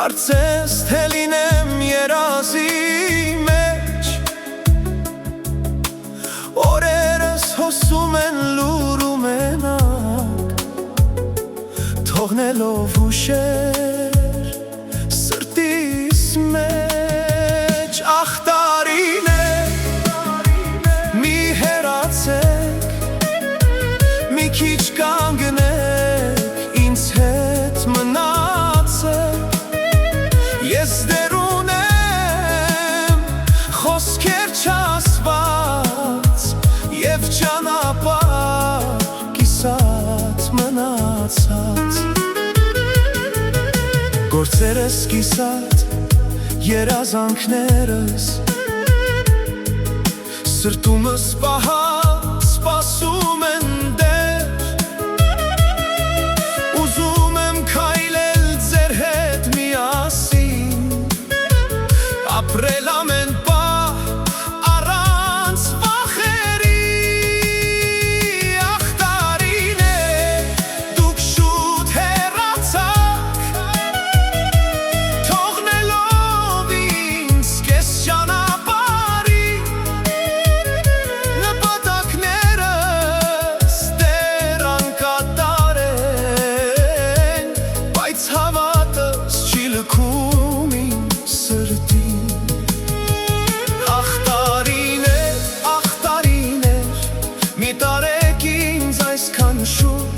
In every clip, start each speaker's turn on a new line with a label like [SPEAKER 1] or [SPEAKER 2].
[SPEAKER 1] Կարծես թե լինեմ երազի մեջ, օրերս հոսում են լուր ու մենակ, թողնելով հուշեր սրտիս մեջ։ Ախ տարիներ, մի հեռացեք, մի քիչ կանգնեք, ինձ հետ մնացեք, ես դեռ ունեմ խոսքեր չասված և ճանապարհ կիսատ մնացած, գործերս կիսատ, երազանքներս, սրտումս պահած սպասում են դեռ, ուզում եմ քայլել ձեր հետ միասին, ապրել ամեն պահ առանց վախերի։ Ախ տարիներ, դուք շուտ հեռացաք, թողնելով ինձ կես ճանապարհի, նպատակներս դեռ անկատար են, բայց հավատս չի լքում իմ սրտին։ Ախ տարիներ, մի տարեք ինձ այսքան շուտ,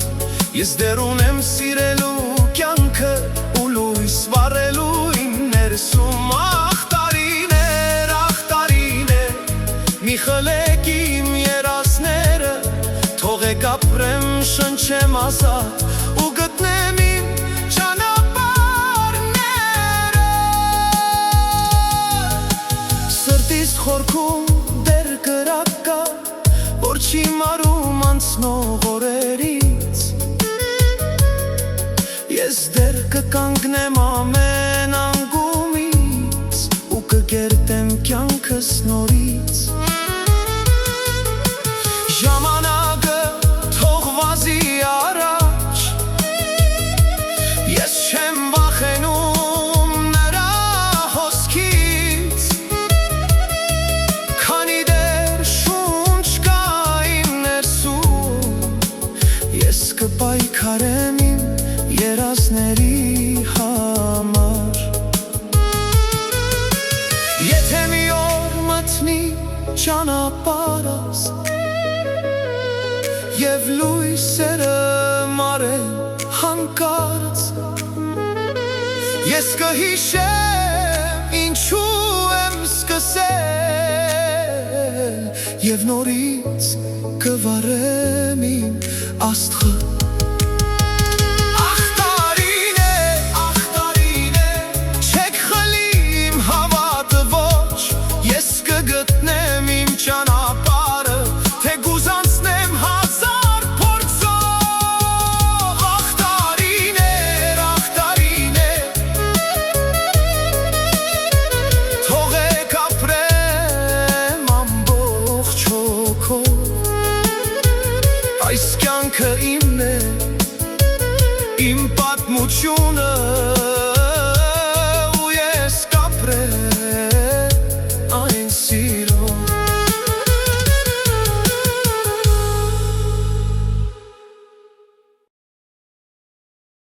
[SPEAKER 1] ես դեռ ունեմ սիրելու կյանքը ու լույս վառելու իմ ներսում։ Ախ տարիներ, մի խլեք իմ երազները, թողեք ապրեմ, շնչեմ ազատ ու գտնեմ իմ ճանապարհները։ Սրտիս խորքում դեռ կրակ կա, որ չի մարում անցնող օրերից, ես դեռ կկանգնեմ ամեն անկումից ու կկերտեմ կյանքս նորից։ Ժամանակը թող վազի առաջ, ես չեմ վախենում նրա հոսքից, քանի դեռ շունչ կա իմ ներսում, ես կպայքարեմ իմ երազների համար։ Եթե մի օր մտնի ճանապարհս և լույսերը մարեն հանկարծ, ես կհիշեմ ինչու եմ սկսել և նորից կվառեմ իմ աստղը։ Ախ տարիներ, չեք խլի իմ հավատը ոչ, ես կգտնեմ իմ ճանապարհը, թե գուզանցնեմ հազար փորձով։ Ախ տարիներ, թողեք ապրեմ ամբողջ հոգով, այս կյանքը իմն է, իմ պատմությունը